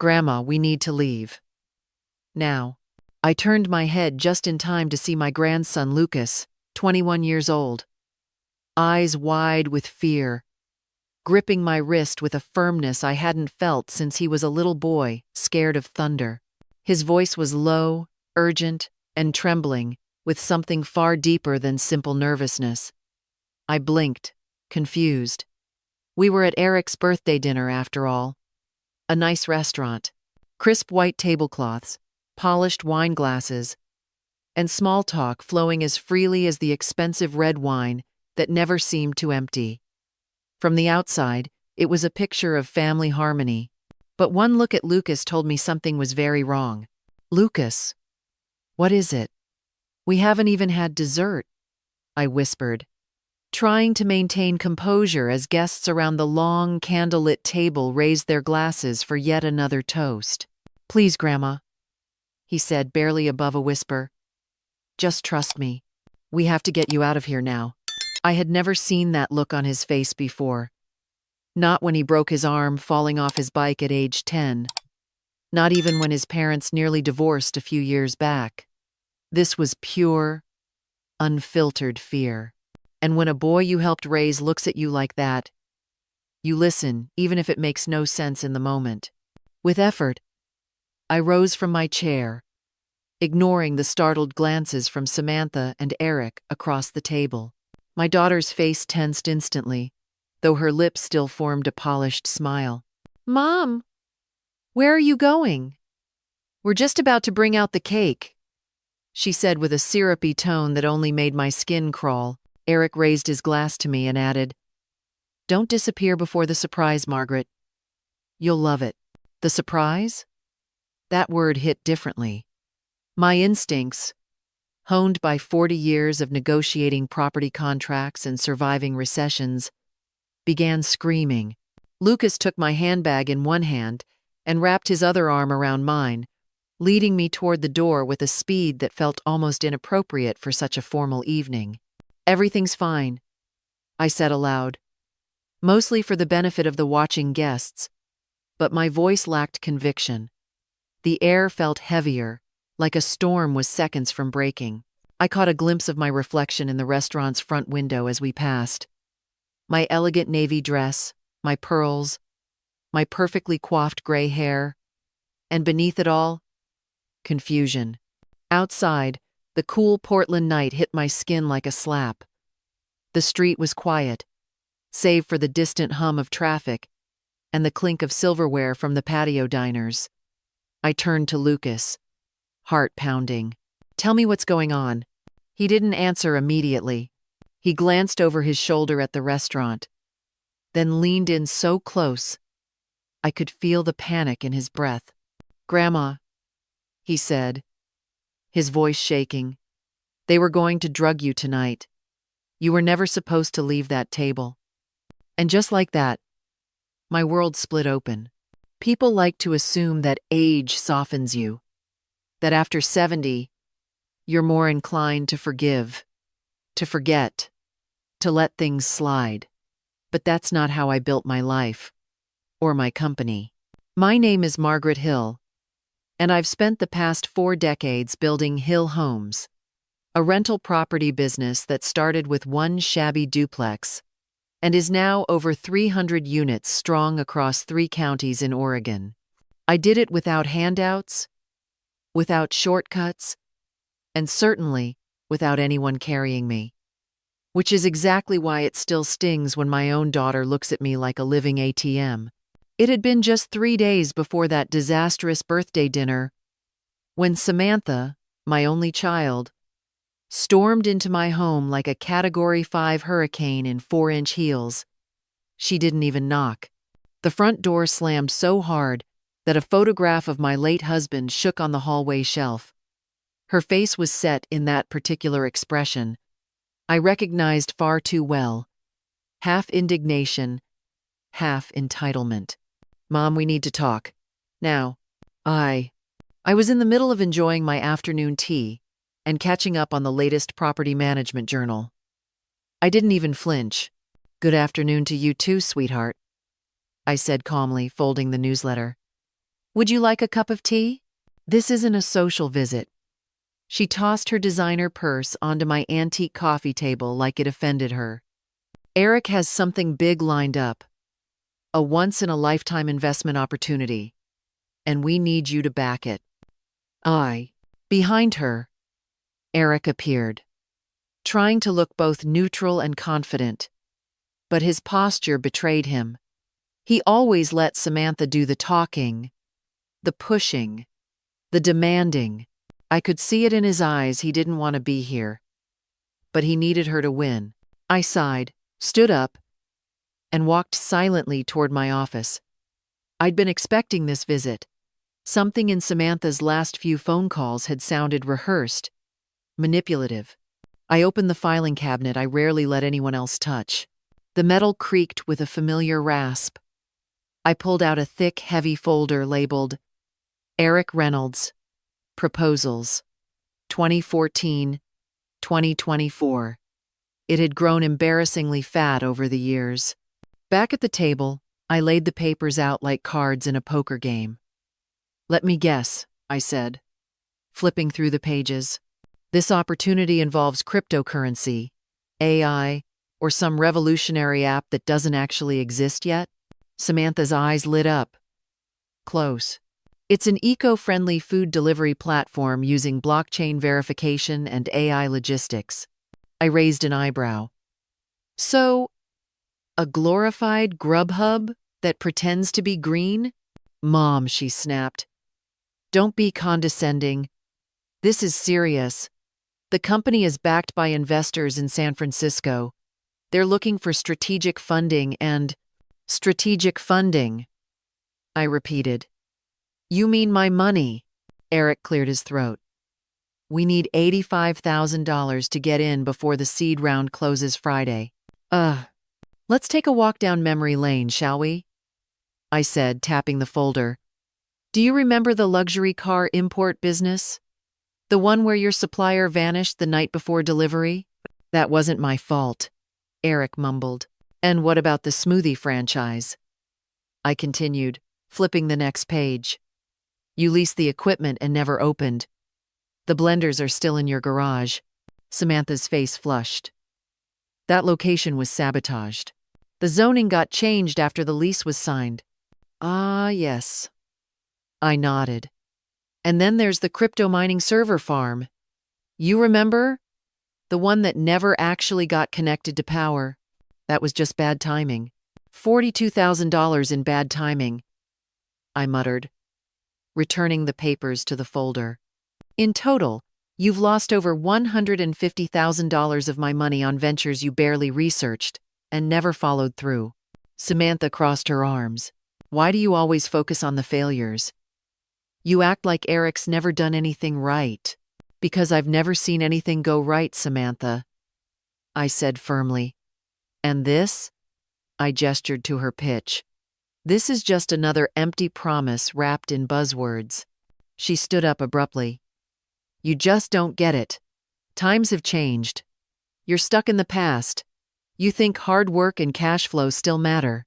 Grandma, we need to leave. Now. I turned my head just in time to see my grandson Lucas, 21 years old, eyes wide with fear, gripping my wrist with a firmness I hadn't felt since he was a little boy, scared of thunder. His voice was low, urgent, and trembling, with something far deeper than simple nervousness. I blinked, confused. We were at Eric's birthday dinner, after all. A nice restaurant, crisp white tablecloths, polished wine glasses, and small talk flowing as freely as the expensive red wine that never seemed to empty. From the outside, it was a picture of family harmony, but one look at Lucas told me something was very wrong. Lucas, what is it? We haven't even had dessert, I whispered, trying to maintain composure as guests around the long, candlelit table raised their glasses for yet another toast. Please, Grandma, he said, barely above a whisper. Just trust me. We have to get you out of here now. I had never seen that look on his face before. Not when he broke his arm falling off his bike at age 10. Not even when his parents nearly divorced a few years back. This was pure, unfiltered fear. And when a boy you helped raise looks at you like that, you listen, even if it makes no sense in the moment. With effort, I rose from my chair, ignoring the startled glances from Samantha and Eric across the table. My daughter's face tensed instantly, though her lips still formed a polished smile. Mom, where are you going? We're just about to bring out the cake, she said with a syrupy tone that only made my skin crawl. Eric raised his glass to me and added, Don't disappear before the surprise, Margaret. You'll love it. The surprise? That word hit differently. My instincts, honed by 40 years of negotiating property contracts and surviving recessions, began screaming. Lucas took my handbag in one hand and wrapped his other arm around mine, leading me toward the door with a speed that felt almost inappropriate for such a formal evening. Everything's fine, I said aloud, mostly for the benefit of the watching guests, but my voice lacked conviction. The air felt heavier, like a storm was seconds from breaking. I caught a glimpse of my reflection in the restaurant's front window as we passed. My elegant navy dress, my pearls, my perfectly coiffed gray hair, and beneath it all, confusion. Outside, the cool Portland night hit my skin like a slap. The street was quiet, save for the distant hum of traffic and the clink of silverware from the patio diners. I turned to Lucas, heart pounding. Tell me what's going on. He didn't answer immediately. He glanced over his shoulder at the restaurant, then leaned in so close I could feel the panic in his breath. Grandma, he said, his voice shaking. They were going to drug you tonight. You were never supposed to leave that table. And just like that, my world split open. People like to assume that age softens you, that after 70, you're more inclined to forgive, to forget, to let things slide. But that's not how I built my life, or my company. My name is Margaret Hill, and I've spent the past 4 decades building Hill Homes, a rental property business that started with one shabby duplex and is now over 300 units strong across 3 counties in Oregon. I did it without handouts, without shortcuts, and certainly without anyone carrying me. Which is exactly why it still stings when my own daughter looks at me like a living ATM. It had been just 3 days before that disastrous birthday dinner when Samantha, my only child, stormed into my home like a Category 5 hurricane in 4-inch heels. She didn't even knock. The front door slammed so hard that a photograph of my late husband shook on the hallway shelf. Her face was set in that particular expression I recognized far too well. Half indignation, half entitlement. Mom, we need to talk. Now. I was in the middle of enjoying my afternoon tea and catching up on the latest property management journal. I didn't even flinch. Good afternoon to you too, sweetheart, I said calmly, folding the newsletter. Would you like a cup of tea? This isn't a social visit. She tossed her designer purse onto my antique coffee table like it offended her. Eric has something big lined up, a once-in-a-lifetime investment opportunity, and we need you to back it. Behind her, Eric appeared, trying to look both neutral and confident, but his posture betrayed him. He always let Samantha do the talking, the pushing, the demanding. I could see it in his eyes he didn't want to be here. But he needed her to win. I sighed, stood up, and walked silently toward my office. I'd been expecting this visit. Something in Samantha's last few phone calls had sounded rehearsed, manipulative. I opened the filing cabinet I rarely let anyone else touch. The metal creaked with a familiar rasp. I pulled out a thick, heavy folder labeled Eric Reynolds, Proposals, 2014-2024. It had grown embarrassingly fat over the years. Back at the table, I laid the papers out like cards in a poker game. Let me guess, I said, flipping through the pages. This opportunity involves cryptocurrency, AI, or some revolutionary app that doesn't actually exist yet? Samantha's eyes lit up. Close. It's an eco-friendly food delivery platform using blockchain verification and AI logistics. I raised an eyebrow. So, a glorified Grubhub that pretends to be green? Mom, she snapped. Don't be condescending. This is serious. The company is backed by investors in San Francisco. They're looking for strategic funding and… Strategic funding, I repeated. You mean my money? Eric cleared his throat. We need $85,000 to get in before the seed round closes Friday. Let's take a walk down memory lane, shall we? I said, tapping the folder. Do you remember the luxury car import business? The one where your supplier vanished the night before delivery? That wasn't my fault, Eric mumbled. And what about the smoothie franchise? I continued, flipping the next page. You leased the equipment and never opened. The blenders are still in your garage. Samantha's face flushed. That location was sabotaged. The zoning got changed after the lease was signed. Ah, yes. I nodded. And then there's the crypto mining server farm. You remember? The one that never actually got connected to power. That was just bad timing. $42,000 in bad timing, I muttered, returning the papers to the folder. In total, you've lost over $150,000 of my money on ventures you barely researched and never followed through. Samantha crossed her arms. Why do you always focus on the failures? You act like Eric's never done anything right. Because I've never seen anything go right, Samantha, I said firmly. And this? I gestured to her pitch. This is just another empty promise wrapped in buzzwords. She stood up abruptly. You just don't get it. Times have changed. You're stuck in the past. You think hard work and cash flow still matter.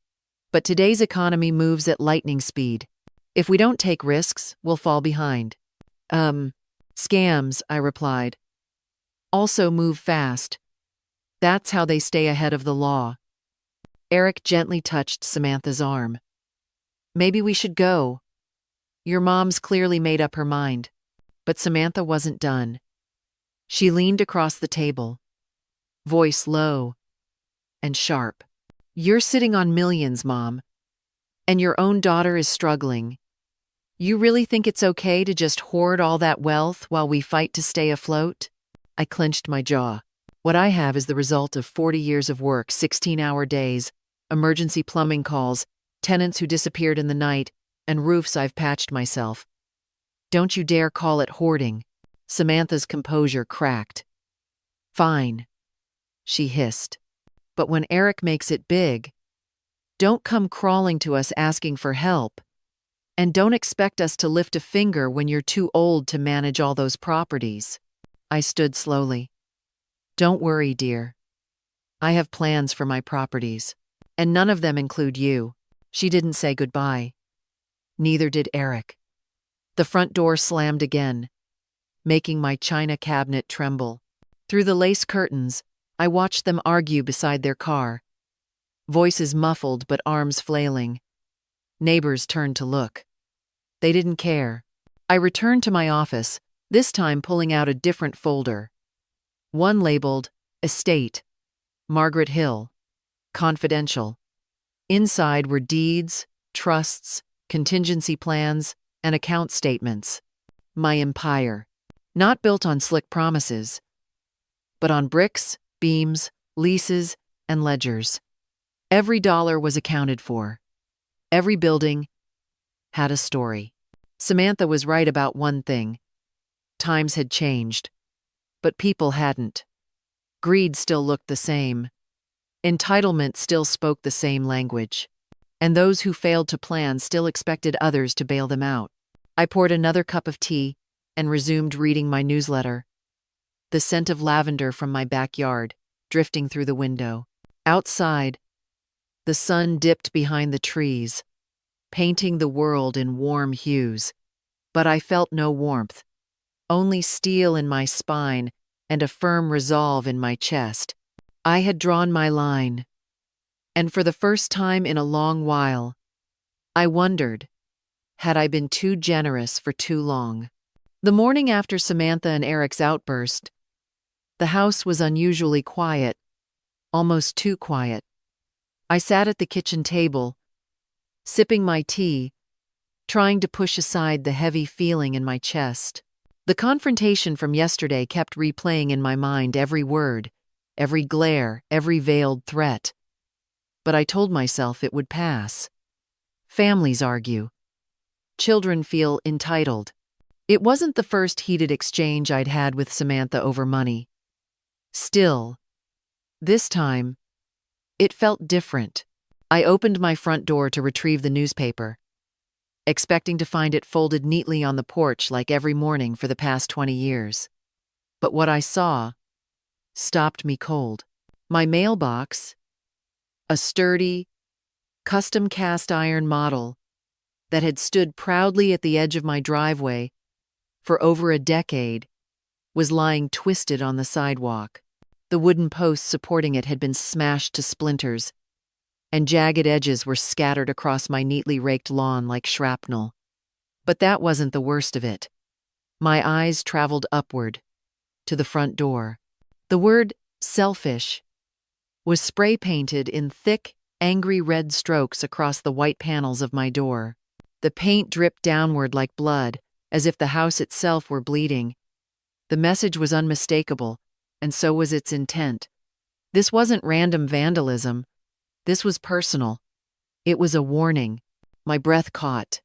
But today's economy moves at lightning speed. If we don't take risks, we'll fall behind. Scams, I replied. Also move fast. That's how they stay ahead of the law. Eric gently touched Samantha's arm. Maybe we should go. Your mom's clearly made up her mind. But Samantha wasn't done. She leaned across the table, voice low and sharp. You're sitting on millions, Mom, and your own daughter is struggling. You really think it's okay to just hoard all that wealth while we fight to stay afloat? I clenched my jaw. What I have is the result of 40 years of work, 16-hour days, emergency plumbing calls, tenants who disappeared in the night, and roofs I've patched myself. Don't you dare call it hoarding. Samantha's composure cracked. Fine, she hissed. But when Eric makes it big, don't come crawling to us asking for help. And don't expect us to lift a finger when you're too old to manage all those properties. I stood slowly. Don't worry, dear. I have plans for my properties, and none of them include you. She didn't say goodbye. Neither did Eric. The front door slammed again, making my china cabinet tremble. Through the lace curtains, I watched them argue beside their car. Voices muffled but arms flailing. Neighbors turned to look. They didn't care. I returned to my office, this time pulling out a different folder. One labeled, Estate, Margaret Hill, Confidential. Inside were deeds, trusts, contingency plans, and account statements. My empire, not built on slick promises, but on bricks, beams, leases, and ledgers. Every dollar was accounted for. Every building had a story. Samantha was right about one thing. Times had changed, but people hadn't. Greed still looked the same. Entitlement still spoke the same language. And those who failed to plan still expected others to bail them out. I poured another cup of tea and resumed reading my newsletter. The scent of lavender from my backyard, drifting through the window. Outside, the sun dipped behind the trees, painting the world in warm hues. But I felt no warmth, only steel in my spine and a firm resolve in my chest. I had drawn my line. And for the first time in a long while, I wondered, had I been too generous for too long? The morning after Samantha and Eric's outburst, the house was unusually quiet, almost too quiet. I sat at the kitchen table, sipping my tea, trying to push aside the heavy feeling in my chest. The confrontation from yesterday kept replaying in my mind, every word, every glare, every veiled threat. But I told myself it would pass. Families argue. Children feel entitled. It wasn't the first heated exchange I'd had with Samantha over money. Still, this time, it felt different. I opened my front door to retrieve the newspaper, expecting to find it folded neatly on the porch like every morning for the past 20 years. But what I saw stopped me cold. My mailbox, a sturdy, custom cast iron model that had stood proudly at the edge of my driveway for over a decade, was lying twisted on the sidewalk. The wooden posts supporting it had been smashed to splinters, and jagged edges were scattered across my neatly raked lawn like shrapnel. But that wasn't the worst of it. My eyes traveled upward, to the front door. The word selfish was spray-painted in thick, angry red strokes across the white panels of my door. The paint dripped downward like blood, as if the house itself were bleeding. The message was unmistakable, and so was its intent. This wasn't random vandalism. This was personal. It was a warning. My breath caught.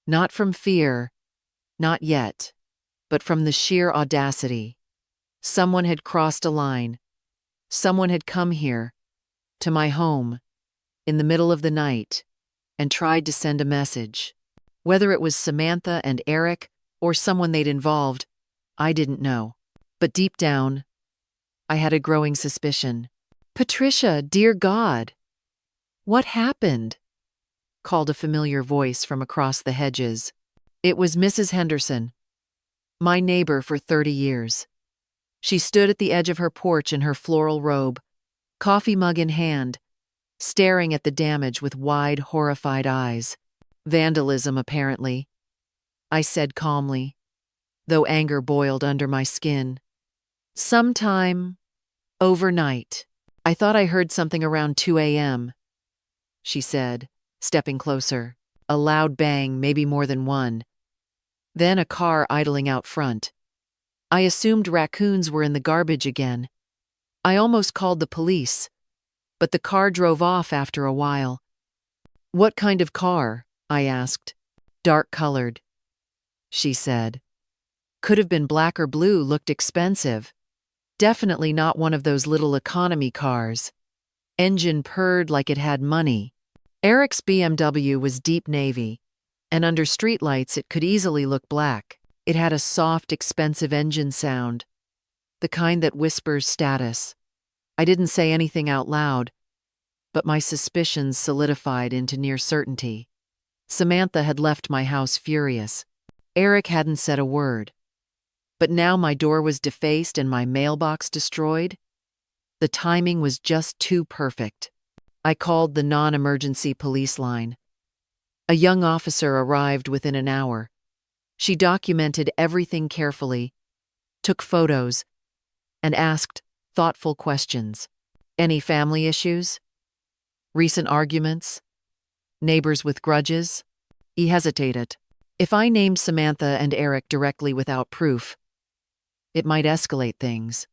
Not from fear, not yet, but from the sheer audacity. Someone had crossed a line. Someone had come here, to my home, in the middle of the night, and tried to send a message. Whether it was Samantha and Eric or someone they'd involved, I didn't know. But deep down, I had a growing suspicion. "Patricia, dear God, what happened?" called a familiar voice from across the hedges. It was Mrs. Henderson, my neighbor for 30 years. She stood at the edge of her porch in her floral robe, coffee mug in hand, staring at the damage with wide, horrified eyes. "Vandalism, apparently," I said calmly, though anger boiled under my skin. "Sometime overnight. I thought I heard something around 2 a.m., she said, stepping closer. A loud bang, maybe more than one. Then a car idling out front. I assumed raccoons were in the garbage again. I almost called the police, but the car drove off after a while." "What kind of car?" I asked. "Dark-colored," she said. "Could have been black or blue, looked expensive. Definitely not one of those little economy cars. Engine purred like it had money." Eric's BMW was deep navy, and under streetlights it could easily look black. It had a soft, expensive engine sound, the kind that whispers status. I didn't say anything out loud, but my suspicions solidified into near certainty. Samantha had left my house furious. Eric hadn't said a word. But now my door was defaced and my mailbox destroyed. The timing was just too perfect. I called the non-emergency police line. A young officer arrived within an hour. She documented everything carefully, took photos, and asked thoughtful questions. Any family issues? Recent arguments? Neighbors with grudges? He hesitated. If I named Samantha and Eric directly without proof, it might escalate things.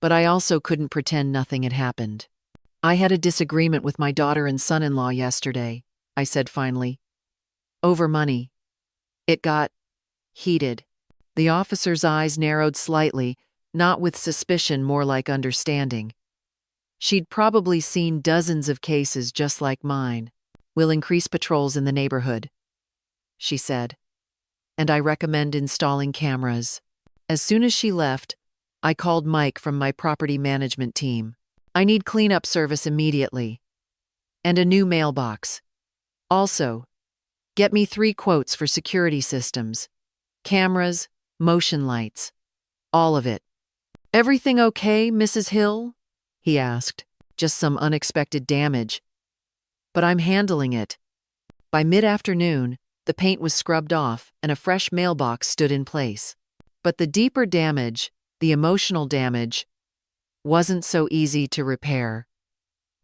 But I also couldn't pretend nothing had happened. I had a disagreement with my daughter and son-in-law yesterday, I said finally. Over money. It got heated. The officer's eyes narrowed slightly, not with suspicion, more like understanding. She'd probably seen dozens of cases just like mine. We'll increase patrols in the neighborhood, she said. And I recommend installing cameras. As soon as she left, I called Mike from my property management team. I need cleanup service immediately. And a new mailbox. Also, get me 3 quotes for security systems. Cameras, motion lights. All of it. Everything okay, Mrs. Hill? He asked. Just some unexpected damage. But I'm handling it. By mid-afternoon, the paint was scrubbed off and a fresh mailbox stood in place. But the deeper damage, the emotional damage, wasn't so easy to repair.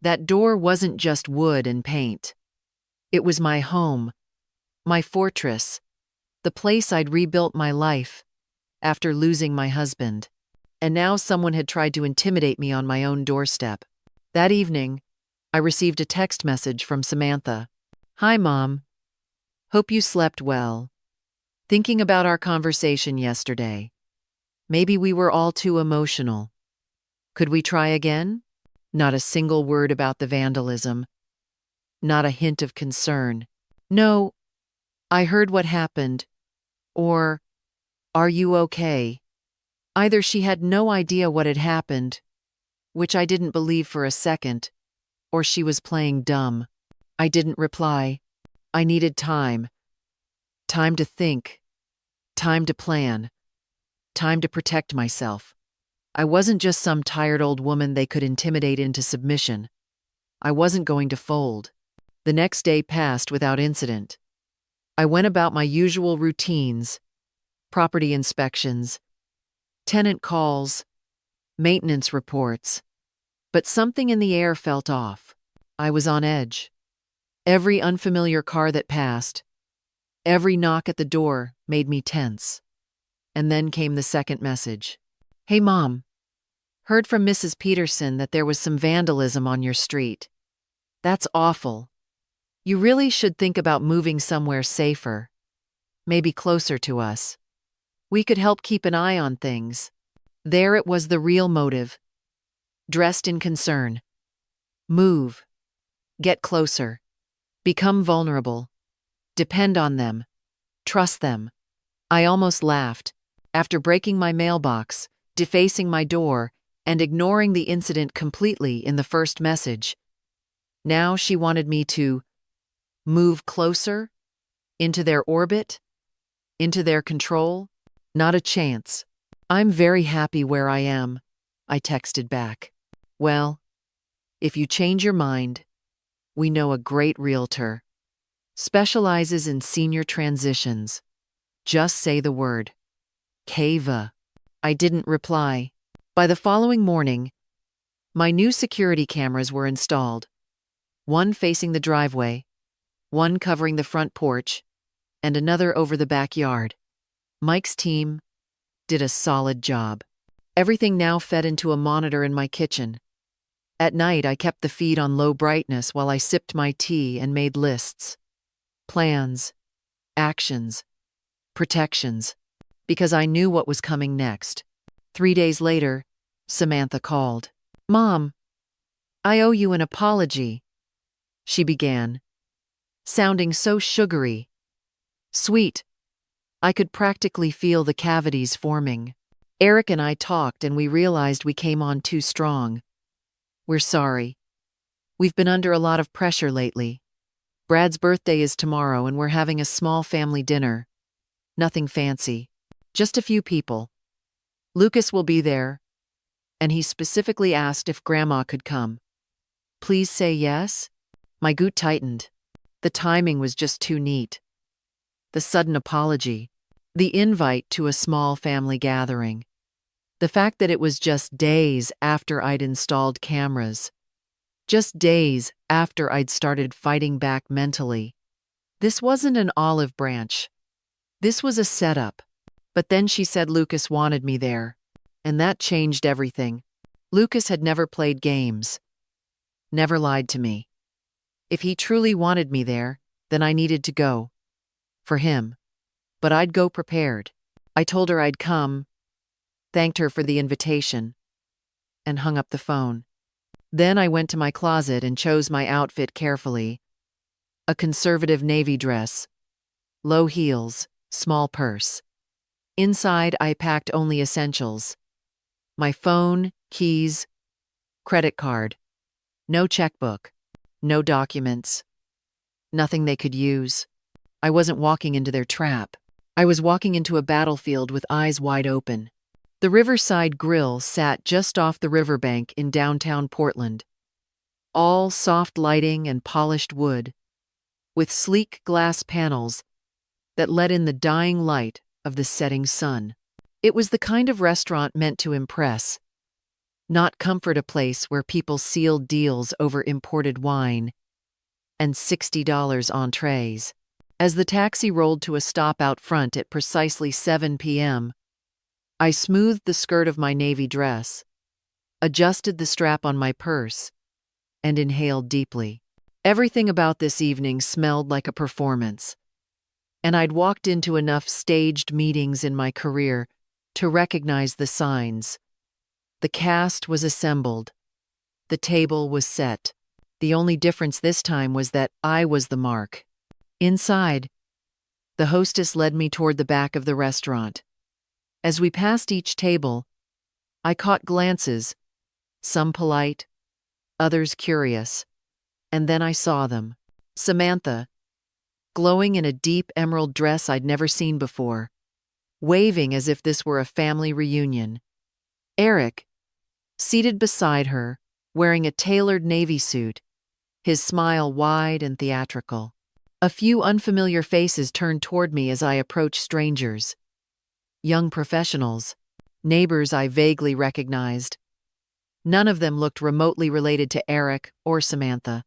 That door wasn't just wood and paint. It was my home, my fortress, the place I'd rebuilt my life after losing my husband. And now someone had tried to intimidate me on my own doorstep. That evening, I received a text message from Samantha. Hi, Mom. Hope you slept well. Thinking about our conversation yesterday. Maybe we were all too emotional. Could we try again? Not a single word about the vandalism. Not a hint of concern. No, I heard what happened. Or, are you okay? Either she had no idea what had happened, which I didn't believe for a second, or she was playing dumb. I didn't reply. I needed time. Time to think. Time to plan. Time to protect myself. I wasn't just some tired old woman they could intimidate into submission. I wasn't going to fold. The next day passed without incident. I went about my usual routines, property inspections, tenant calls, maintenance reports. But something in the air felt off. I was on edge. Every unfamiliar car that passed, every knock at the door made me tense. And then came the second message. Hey, Mom. Heard from Mrs. Peterson that there was some vandalism on your street. That's awful. You really should think about moving somewhere safer. Maybe closer to us. We could help keep an eye on things. There it was, the real motive. Dressed in concern. Move. Get closer. Become vulnerable. Depend on them. Trust them. I almost laughed. After breaking my mailbox, defacing my door, and ignoring the incident completely in the first message. Now she wanted me to move closer? Into their orbit? Into their control? Not a chance. I'm very happy where I am, I texted back. Well, if you change your mind, we know a great realtor. Specializes in senior transitions. Just say the word. Kava. I didn't reply. By the following morning, my new security cameras were installed. One facing the driveway, one covering the front porch, and another over the backyard. Mike's team did a solid job. Everything now fed into a monitor in my kitchen. At night, I kept the feed on low brightness while I sipped my tea and made lists. Plans, actions, protections, because I knew what was coming next. 3 days later, Samantha called. Mom, I owe you an apology, she began, sounding so sugary. Sweet. I could practically feel the cavities forming. Eric and I talked and we realized we came on too strong. We're sorry. We've been under a lot of pressure lately. Brad's birthday is tomorrow and we're having a small family dinner. Nothing fancy. Just a few people. Lucas will be there, and he specifically asked if Grandma could come. Please say yes? My gut tightened. The timing was just too neat. The sudden apology. The invite to a small family gathering. The fact that it was just days after I'd installed cameras. Just days after I'd started fighting back mentally. This wasn't an olive branch. This was a setup. But then she said Lucas wanted me there. And that changed everything. Lucas had never played games. Never lied to me. If he truly wanted me there, then I needed to go. For him. But I'd go prepared. I told her I'd come, thanked her for the invitation, and hung up the phone. Then I went to my closet and chose my outfit carefully. A conservative navy dress, low heels, small purse. Inside, I packed only essentials. My phone, keys, credit card. No checkbook, no documents. Nothing they could use. I wasn't walking into their trap. I was walking into a battlefield with eyes wide open. The Riverside Grill sat just off the riverbank in downtown Portland. All soft lighting and polished wood, with sleek glass panels that let in the dying light of the setting sun. It was the kind of restaurant meant to impress, not comfort a place where people sealed deals over imported wine and $60 entrees. As the taxi rolled to a stop out front at precisely 7 p.m., I smoothed the skirt of my navy dress, adjusted the strap on my purse, and inhaled deeply. Everything about this evening smelled like a performance, and I'd walked into enough staged meetings in my career to recognize the signs. The cast was assembled. The table was set. The only difference this time was that I was the mark. Inside, the hostess led me toward the back of the restaurant. As we passed each table, I caught glances, some polite, others curious, and then I saw them. Samantha, glowing in a deep emerald dress I'd never seen before, waving as if this were a family reunion. Eric, seated beside her, wearing a tailored navy suit, his smile wide and theatrical. A few unfamiliar faces turned toward me as I approached strangers. Young professionals, neighbors I vaguely recognized. None of them looked remotely related to Eric or Samantha.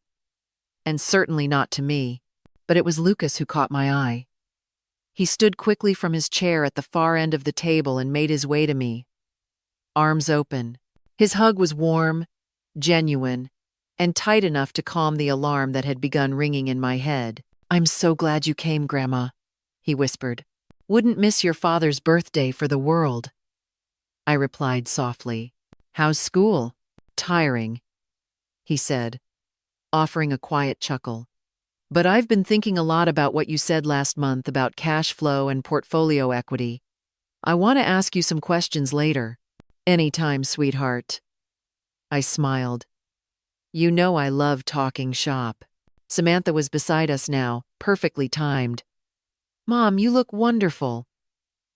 And certainly not to me, but it was Lucas who caught my eye. He stood quickly from his chair at the far end of the table and made his way to me, arms open. His hug was warm, genuine, and tight enough to calm the alarm that had begun ringing in my head. "I'm so glad you came, Grandma," he whispered. "Wouldn't miss your father's birthday for the world." I replied softly. "How's school?" "Tiring," he said, offering a quiet chuckle. "But I've been thinking a lot about what you said last month about cash flow and portfolio equity. I want to ask you some questions later." "Anytime, sweetheart." I smiled. You know I love talking shop. Samantha was beside us now, perfectly timed. "Mom, you look wonderful.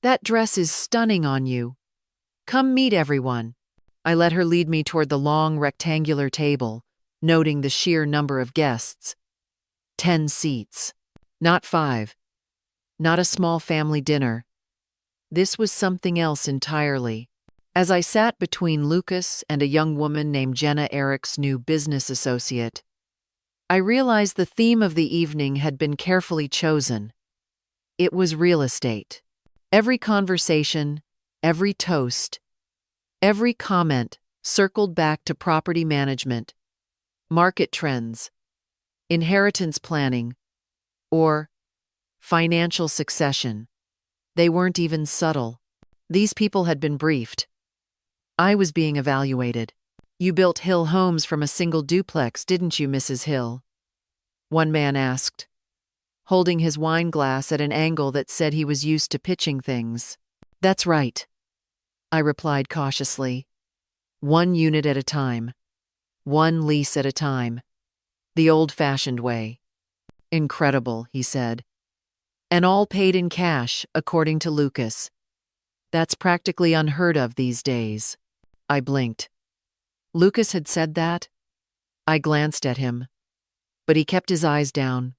That dress is stunning on you. Come meet everyone." I let her lead me toward the long rectangular table, noting the sheer number of guests. 10 seats. Not 5. Not a small family dinner. This was something else entirely. As I sat between Lucas and a young woman named Jenna, Eric's new business associate, I realized the theme of the evening had been carefully chosen. It was real estate. Every conversation, every toast, every comment circled back to property management, market trends, inheritance planning, or financial succession. They weren't even subtle. These people had been briefed. I was being evaluated. "You built Hill Homes from a single duplex, didn't you, Mrs. Hill?" one man asked, holding his wine glass at an angle that said he was used to pitching things. "That's right," I replied cautiously. "One unit at a time. One lease at a time. The old-fashioned way." "Incredible," he said. And all paid in cash, according to Lucas. That's practically unheard of these days. I blinked. Lucas had said that? I glanced at him. But he kept his eyes down,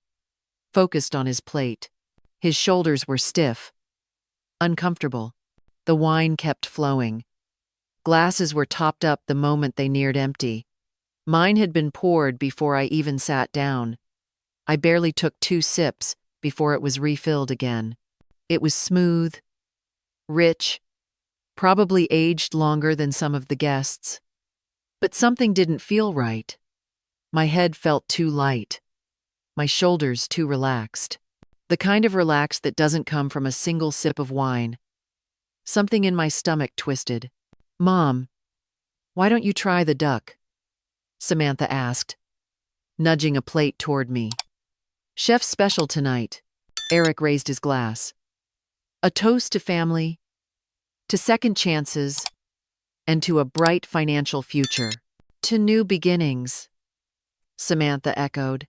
focused on his plate. His shoulders were stiff, uncomfortable. The wine kept flowing. Glasses were topped up the moment they neared empty. Mine had been poured before I even sat down. I barely took 2 sips before it was refilled again. It was smooth, rich, probably aged longer than some of the guests. But something didn't feel right. My head felt too light. My shoulders too relaxed. The kind of relaxed that doesn't come from a single sip of wine. Something in my stomach twisted. "Mom, why don't you try the duck?" Samantha asked, nudging a plate toward me. "Chef's special tonight." Eric raised his glass. "A toast to family, to second chances, and to a bright financial future. To new beginnings," Samantha echoed.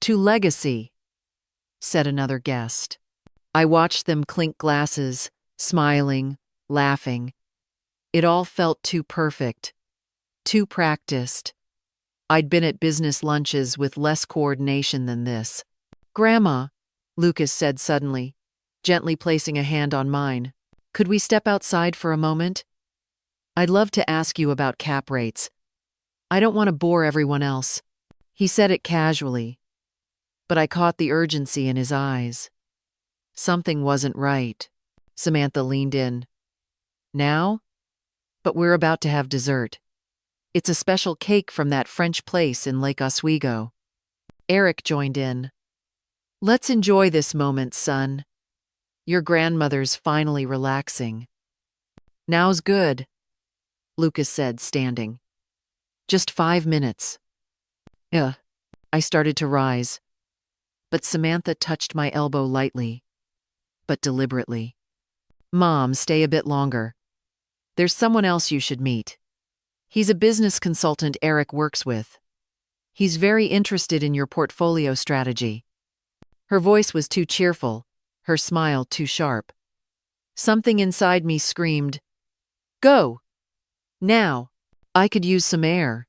"To legacy," said another guest. I watched them clink glasses, smiling, laughing. It all felt too perfect, too practiced. I'd been at business lunches with less coordination than this. "Grandma," Lucas said suddenly, gently placing a hand on mine, "could we step outside for a moment? I'd love to ask you about cap rates. I don't want to bore everyone else." He said it casually, but I caught the urgency in his eyes. Something wasn't right. Samantha leaned in. "Now? But we're about to have dessert. It's a special cake from that French place in Lake Oswego." Eric joined in. "Let's enjoy this moment, son. Your grandmother's finally relaxing." "Now's good," Lucas said, standing. "Just 5 minutes." Ugh. I started to rise, but Samantha touched my elbow lightly, but deliberately. "Mom, stay a bit longer. There's someone else you should meet. He's a business consultant Eric works with. He's very interested in your portfolio strategy." Her voice was too cheerful, her smile too sharp. Something inside me screamed, "Go! Now!" "I could use some air,"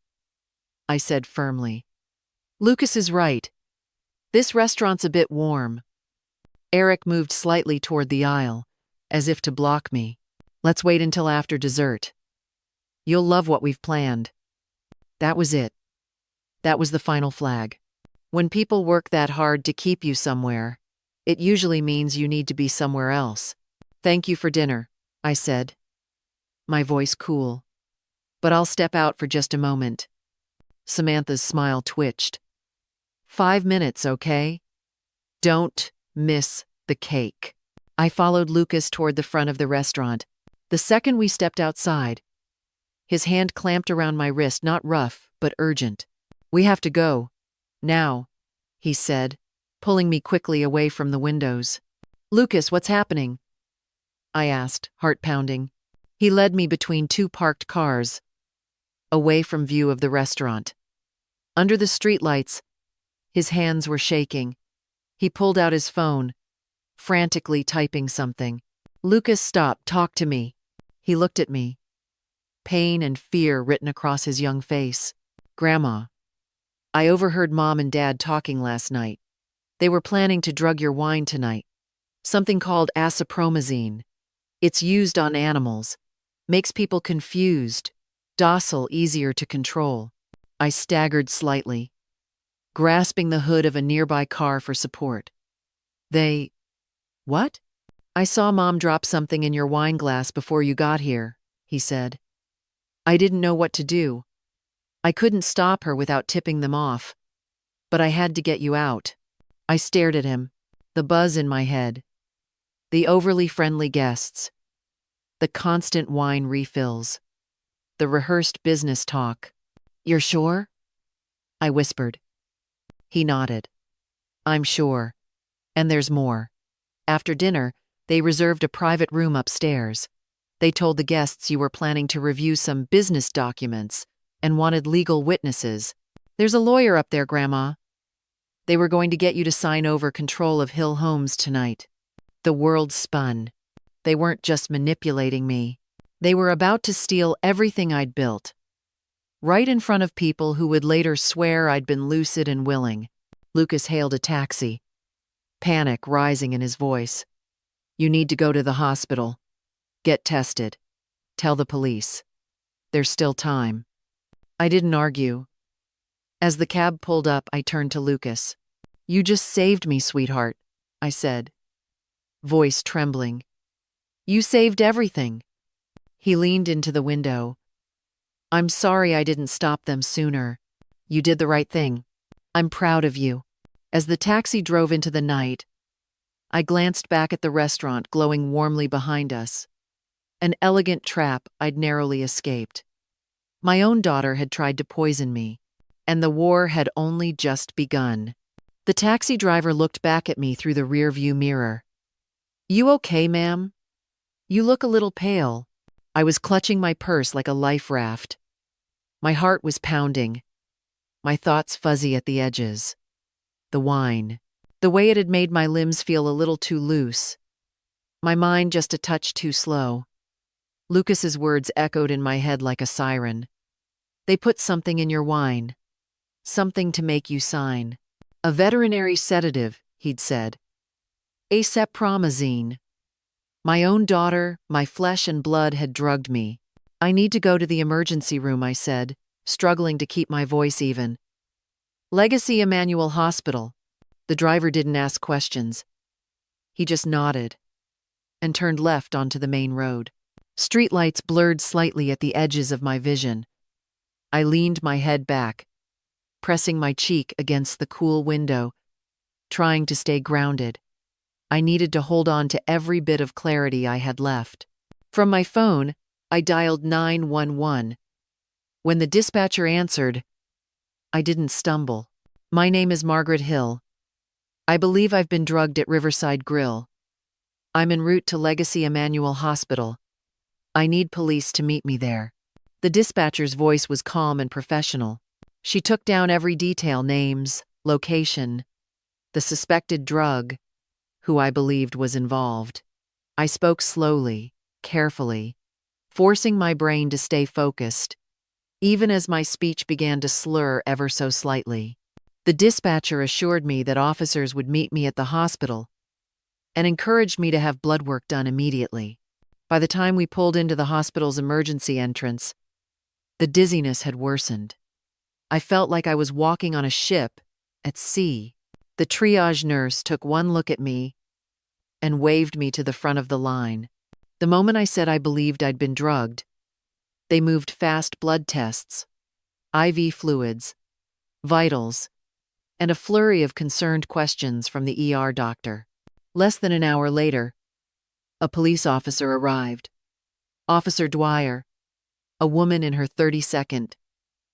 I said firmly. "Lucas is right. This restaurant's a bit warm." Eric moved slightly toward the aisle, as if to block me. "Let's wait until after dessert. You'll love what we've planned." That was it. That was the final flag. When people work that hard to keep you somewhere, it usually means you need to be somewhere else. "Thank you for dinner," I said, my voice cool. "But I'll step out for just a moment." Samantha's smile twitched. 5 minutes, okay? Don't miss the cake." I followed Lucas toward the front of the restaurant. The second we stepped outside, his hand clamped around my wrist, not rough, but urgent. "We have to go. Now," he said, pulling me quickly away from the windows. "Lucas, what's happening?" I asked, heart pounding. He led me between 2 parked cars, away from view of the restaurant. Under the streetlights, his hands were shaking. He pulled out his phone, frantically typing something. "Lucas, stop, talk to me." He looked at me, pain and fear written across his young face. "Grandma, I overheard Mom and Dad talking last night. They were planning to drug your wine tonight. Something called acipromazine. It's used on animals. Makes people confused, docile, easier to control." I staggered slightly, grasping the hood of a nearby car for support. "They... what?" "I saw Mom drop something in your wine glass before you got here," he said. "I didn't know what to do. I couldn't stop her without tipping them off. But I had to get you out." I stared at him, the buzz in my head, the overly friendly guests, the constant wine refills, the rehearsed business talk. "You're sure?" I whispered. He nodded. "I'm sure. And there's more. After dinner, they reserved a private room upstairs. They told the guests you were planning to review some business documents and wanted legal witnesses. There's a lawyer up there, Grandma. They were going to get you to sign over control of Hill Homes tonight." The world spun. They weren't just manipulating me. They were about to steal everything I'd built. Right in front of people who would later swear I'd been lucid and willing. Lucas hailed a taxi, panic rising in his voice. "You need to go to the hospital. Get tested. Tell the police. There's still time." I didn't argue. As the cab pulled up, I turned to Lucas. "You just saved me, sweetheart," I said, voice trembling. "You saved everything." He leaned into the window. "I'm sorry I didn't stop them sooner. You did the right thing. I'm proud of you." As the taxi drove into the night, I glanced back at the restaurant glowing warmly behind us. An elegant trap I'd narrowly escaped. My own daughter had tried to poison me, and the war had only just begun. The taxi driver looked back at me through the rearview mirror. "You okay, ma'am? You look a little pale." I was clutching my purse like a life raft. My heart was pounding, my thoughts fuzzy at the edges. The wine, the way it had made my limbs feel a little too loose. My mind just a touch too slow. Lucas's words echoed in my head like a siren. "They put something in your wine. Something to make you sign. A veterinary sedative," he'd said. "Acepromazine." My own daughter, my flesh and blood had drugged me. "I need to go to the emergency room," I said, struggling to keep my voice even. "Legacy Emmanuel Hospital." The driver didn't ask questions. He just nodded and turned left onto the main road. Streetlights blurred slightly at the edges of my vision. I leaned my head back, pressing my cheek against the cool window, trying to stay grounded. I needed to hold on to every bit of clarity I had left. From my phone, I dialed 911. When the dispatcher answered, I didn't stumble. "My name is Margaret Hill. I believe I've been drugged at Riverside Grill. I'm en route to Legacy Emmanuel Hospital. I need police to meet me there." The dispatcher's voice was calm and professional. She took down every detail: names, location, the suspected drug, who I believed was involved. I spoke slowly, carefully, forcing my brain to stay focused, even as my speech began to slur ever so slightly. The dispatcher assured me that officers would meet me at the hospital and encouraged me to have blood work done immediately. By the time we pulled into the hospital's emergency entrance, the dizziness had worsened. I felt like I was walking on a ship at sea. The triage nurse took one look at me and waved me to the front of the line. The moment I said I believed I'd been drugged, they moved fast blood tests, IV fluids, vitals, and a flurry of concerned questions from the ER doctor. Less than an hour later, a police officer arrived. Officer Dwyer, a woman in her 32nd,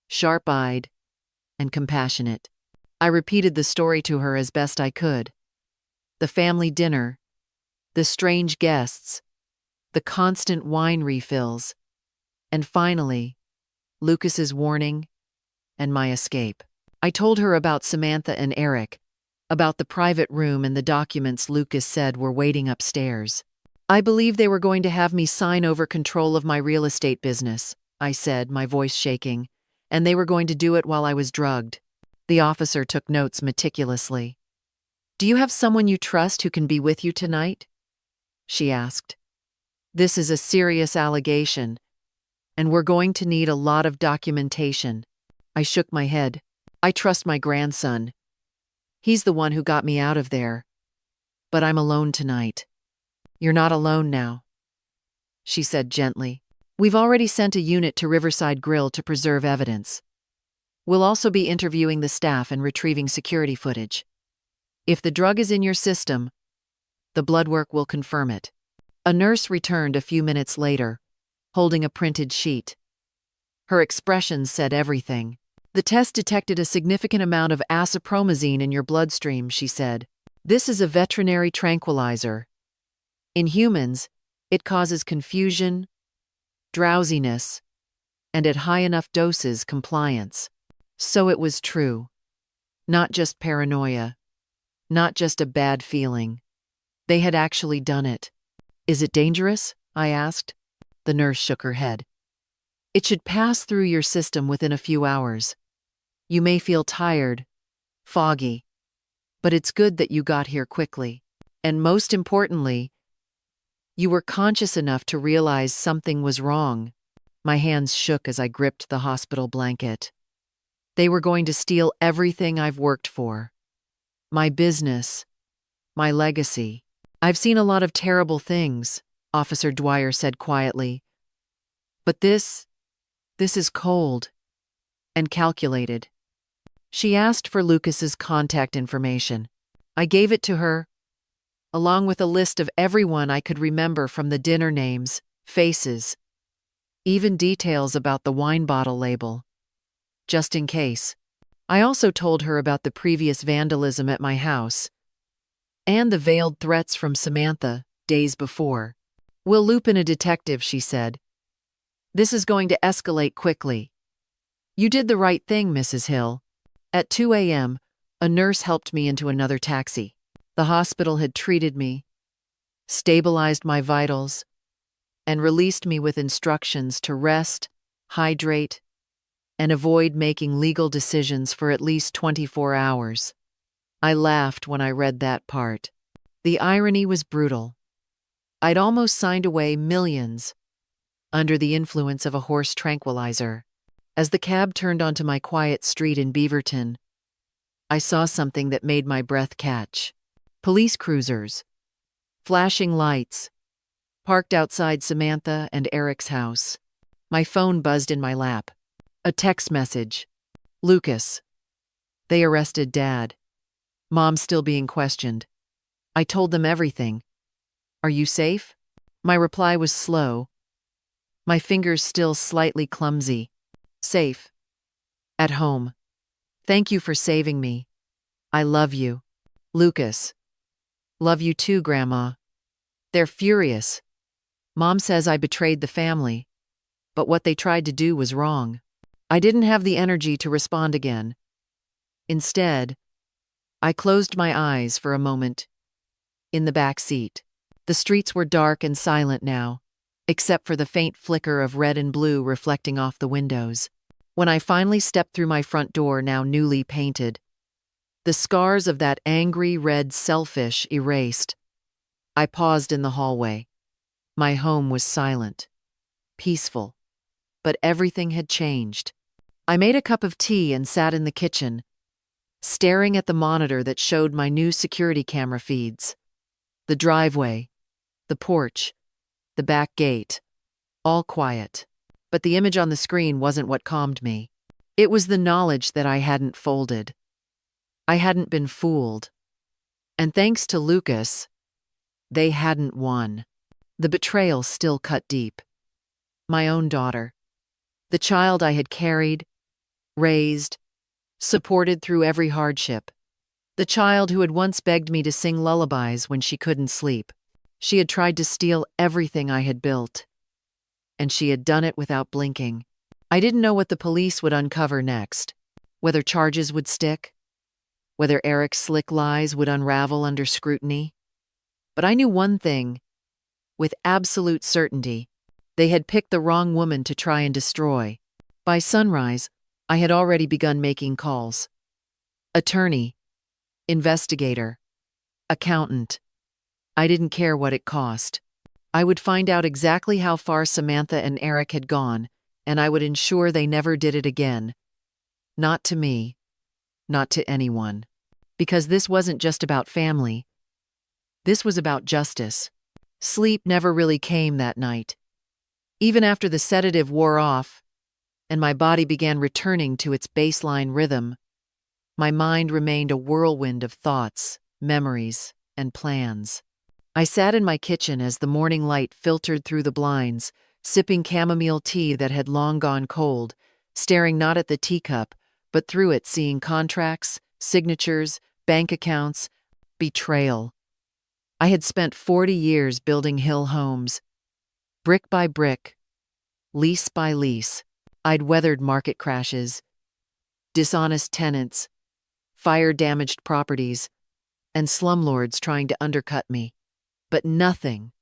sharp-eyed and compassionate. I repeated the story to her as best I could. The family dinner, the strange guests, the constant wine refills, and finally, Lucas's warning and my escape. I told her about Samantha and Eric, about the private room and the documents Lucas said were waiting upstairs. "I believe they were going to have me sign over control of my real estate business," I said, my voice shaking, "and they were going to do it while I was drugged." The officer took notes meticulously. "Do you have someone you trust who can be with you tonight?" she asked. "This is a serious allegation, and we're going to need a lot of documentation." I shook my head. "I trust my grandson. He's the one who got me out of there. But I'm alone tonight." "You're not alone now," she said gently. "We've already sent a unit to Riverside Grill to preserve evidence. We'll also be interviewing the staff and retrieving security footage. If the drug is in your system, the blood work will confirm it." A nurse returned a few minutes later, holding a printed sheet. Her expression said everything. "The test detected a significant amount of acepromazine in your bloodstream," she said. "This is a veterinary tranquilizer. In humans, it causes confusion, drowsiness, and at high enough doses, compliance." So it was true. Not just paranoia. Not just a bad feeling. They had actually done it. Is it dangerous? I asked. The nurse shook her head. It should pass through your system within a few hours. You may feel tired, foggy, but it's good that you got here quickly. And most importantly, you were conscious enough to realize something was wrong. My hands shook as I gripped the hospital blanket. They were going to steal everything I've worked for. My business, my legacy. I've seen a lot of terrible things, Officer Dwyer said quietly. But this is cold and calculated. She asked for Lucas's contact information. I gave it to her, along with a list of everyone I could remember from the dinner names, faces, even details about the wine bottle label. Just in case. I also told her about the previous vandalism at my house and the veiled threats from Samantha days before. We'll loop in a detective, she said. This is going to escalate quickly. You did the right thing, Mrs. Hill. At 2 a.m., a nurse helped me into another taxi. The hospital had treated me, stabilized my vitals, and released me with instructions to rest, hydrate, and avoid making legal decisions for at least 24 hours. I laughed when I read that part. The irony was brutal. I'd almost signed away millions under the influence of a horse tranquilizer. As the cab turned onto my quiet street in Beaverton, I saw something that made my breath catch. Police cruisers, flashing lights, parked outside Samantha and Eric's house. My phone buzzed in my lap. A text message. Lucas. They arrested Dad. Mom's still being questioned. I told them everything. Are you safe? My reply was slow, my fingers still slightly clumsy. Safe. At home. Thank you for saving me. I love you. Lucas. Love you too, Grandma. They're furious. Mom says I betrayed the family, but what they tried to do was wrong. I didn't have the energy to respond again. Instead, I closed my eyes for a moment. In the back seat. The streets were dark and silent now, except for the faint flicker of red and blue reflecting off the windows. When I finally stepped through my front door, now newly painted, the scars of that angry red selfish erased, I paused in the hallway. My home was silent, peaceful, but everything had changed. I made a cup of tea and sat in the kitchen, staring at the monitor that showed my new security camera feeds. The driveway, the porch, the back gate, all quiet. But the image on the screen wasn't what calmed me. It was the knowledge that I hadn't folded. I hadn't been fooled. And thanks to Lucas, they hadn't won. The betrayal still cut deep. My own daughter. The child I had carried, raised, supported through every hardship. The child who had once begged me to sing lullabies when she couldn't sleep. She had tried to steal everything I had built. And she had done it without blinking. I didn't know what the police would uncover next, whether charges would stick, whether Eric's slick lies would unravel under scrutiny. But I knew one thing, with absolute certainty. They had picked the wrong woman to try and destroy. By sunrise, I had already begun making calls. Attorney, investigator, accountant. I didn't care what it cost. I would find out exactly how far Samantha and Eric had gone, and I would ensure they never did it again. Not to me, not to anyone. Because this wasn't just about family. This was about justice. Sleep never really came that night. Even after the sedative wore off, and my body began returning to its baseline rhythm, my mind remained a whirlwind of thoughts, memories, and plans. I sat in my kitchen as the morning light filtered through the blinds, sipping chamomile tea that had long gone cold, staring not at the teacup, but through it, seeing contracts, signatures, bank accounts, betrayal. I had spent 40 years building hill homes. Brick by brick, lease by lease, I'd weathered market crashes, dishonest tenants, fire-damaged properties, and slumlords trying to undercut me. But nothing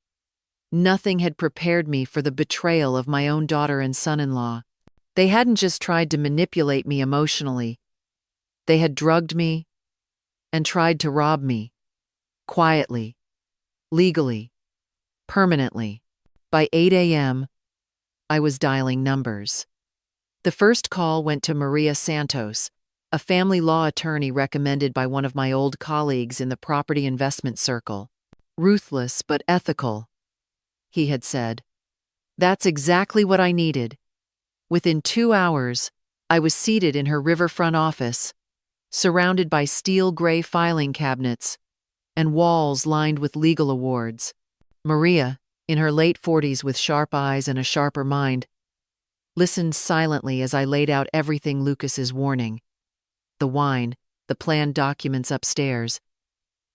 had prepared me for the betrayal of my own daughter and son-in-law. They hadn't just tried to manipulate me emotionally. They had drugged me and tried to rob me. Quietly, legally, permanently. By 8 a.m., I was dialing numbers. The first call went to Maria Santos, a family law attorney recommended by one of my old colleagues in the property investment circle. Ruthless but ethical, he had said. That's exactly what I needed. Within 2 hours, I was seated in her riverfront office, surrounded by steel gray filing cabinets and walls lined with legal awards. Maria, in her late 40s with sharp eyes and a sharper mind, listened silently as I laid out everything Lucas's warning. The wine, the planned documents upstairs,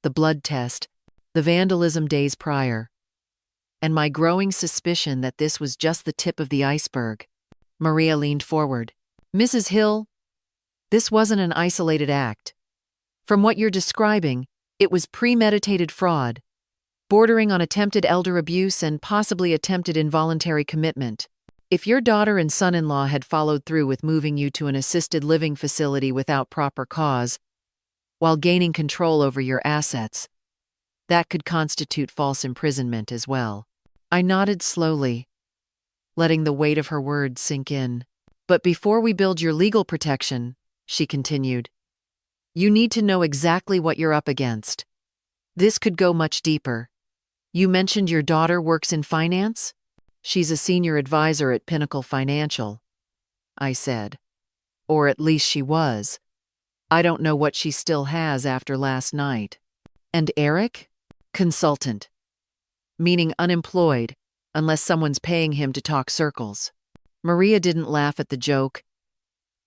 the blood test, the vandalism days prior, and my growing suspicion that this was just the tip of the iceberg. Maria leaned forward. "Mrs. Hill, this wasn't an isolated act. From what you're describing, it was premeditated fraud, bordering on attempted elder abuse and possibly attempted involuntary commitment. If your daughter and son-in-law had followed through with moving you to an assisted living facility without proper cause, while gaining control over your assets, that could constitute false imprisonment as well." I nodded slowly, letting the weight of her words sink in. "But before we build your legal protection," she continued, "you need to know exactly what you're up against. This could go much deeper. You mentioned your daughter works in finance? She's a senior advisor at Pinnacle Financial," I said. "Or at least she was. I don't know what she still has after last night." "And Eric?" "Consultant. Meaning unemployed, unless someone's paying him to talk circles." Maria didn't laugh at the joke,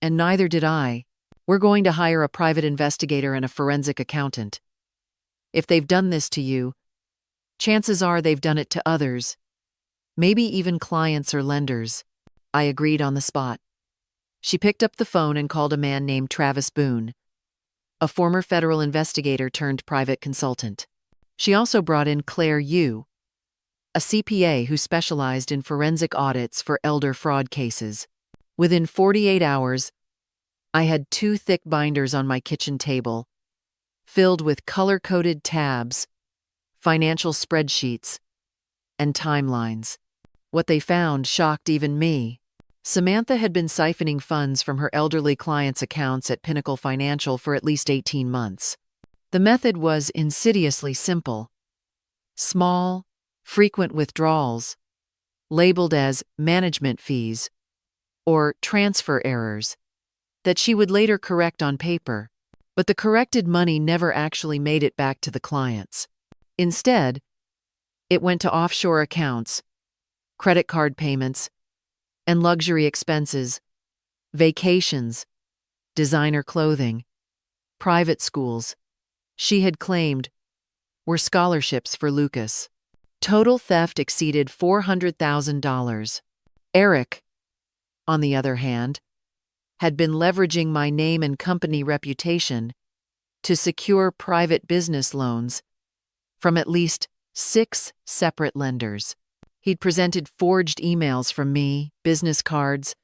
and neither did I. "We're going to hire a private investigator and a forensic accountant. If they've done this to you, chances are they've done it to others, maybe even clients or lenders." I agreed on the spot. She picked up the phone and called a man named Travis Boone, a former federal investigator turned private consultant. She also brought in Claire Yu, a CPA who specialized in forensic audits for elder fraud cases. Within 48 hours, I had 2 thick binders on my kitchen table, filled with color-coded tabs, financial spreadsheets, and timelines. What they found shocked even me. Samantha had been siphoning funds from her elderly clients' accounts at Pinnacle Financial for at least 18 months. The method was insidiously simple. Small, frequent withdrawals, labeled as management fees or transfer errors, that she would later correct on paper. But the corrected money never actually made it back to the clients. Instead, it went to offshore accounts, credit card payments, and luxury expenses, vacations, designer clothing, private schools. She had claimed were scholarships for Lucas. Total theft exceeded $400,000. Eric, on the other hand, had been leveraging my name and company reputation to secure private business loans from at least 6 separate lenders. He'd presented forged emails from me, business cards,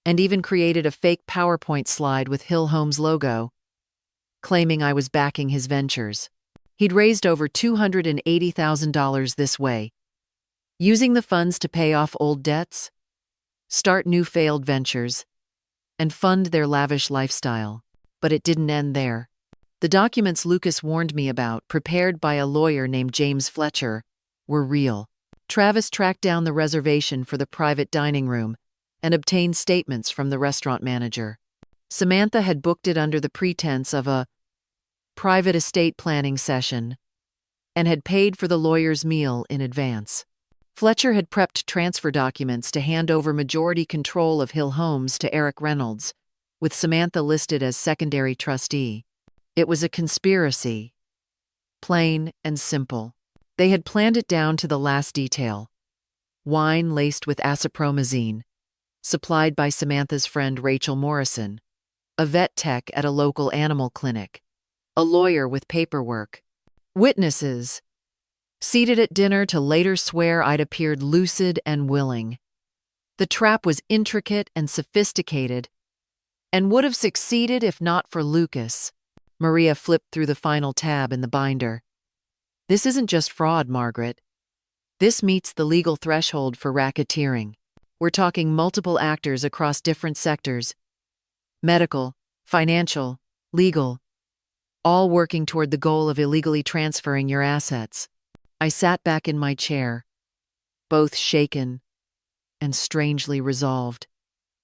and even created a fake PowerPoint slide with Hill Homes' logo, claiming I was backing his ventures. He'd raised over $280,000 this way, using the funds to pay off old debts, start new failed ventures, and fund their lavish lifestyle. But it didn't end there. The documents Lucas warned me about, prepared by a lawyer named James Fletcher, were real. Travis tracked down the reservation for the private dining room and obtained statements from the restaurant manager. Samantha had booked it under the pretense of a private estate planning session and had paid for the lawyer's meal in advance. Fletcher had prepped transfer documents to hand over majority control of Hill Homes to Eric Reynolds, with Samantha listed as secondary trustee. It was a conspiracy, plain and simple. They had planned it down to the last detail. Wine laced with asapromazine, supplied by Samantha's friend Rachel Morrison, a vet tech at a local animal clinic, a lawyer with paperwork, witnesses, seated at dinner to later swear I'd appeared lucid and willing. The trap was intricate and sophisticated, and would have succeeded if not for Lucas. Maria flipped through the final tab in the binder. This isn't just fraud, Margaret. This meets the legal threshold for racketeering. We're talking multiple actors across different sectors: medical, financial, legal, all working toward the goal of illegally transferring your assets. I sat back in my chair, both shaken and strangely resolved.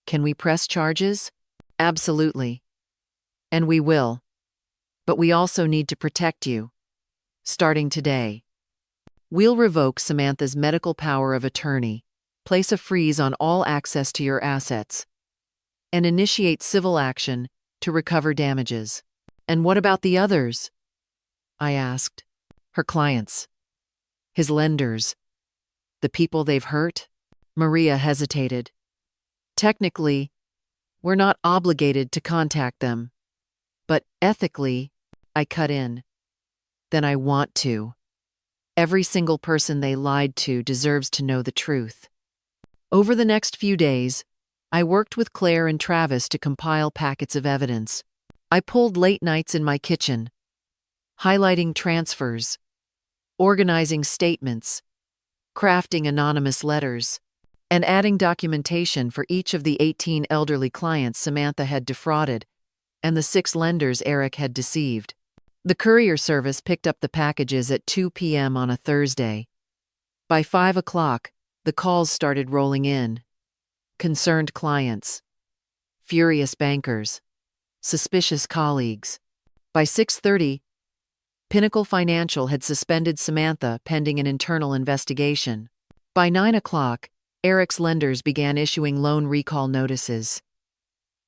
Can we press charges? Absolutely. And we will. But we also need to protect you. Starting today, we'll revoke Samantha's medical power of attorney, place a freeze on all access to your assets, and initiate civil action to recover damages. And what about the others? I asked. Her clients, his lenders, the people they've hurt? Maria hesitated. Technically, we're not obligated to contact them. But ethically, I cut in. Then I want to. Every single person they lied to deserves to know the truth. Over the next few days, I worked with Claire and Travis to compile packets of evidence. I pulled late nights in my kitchen, highlighting transfers, organizing statements, crafting anonymous letters, and adding documentation for each of the 18 elderly clients Samantha had defrauded and the 6 lenders Eric had deceived. The courier service picked up the packages at 2 p.m. on a Thursday. By 5 o'clock, the calls started rolling in. Concerned clients, furious bankers, suspicious colleagues. By 6:30, Pinnacle Financial had suspended Samantha pending an internal investigation. By 9 o'clock, Eric's lenders began issuing loan recall notices.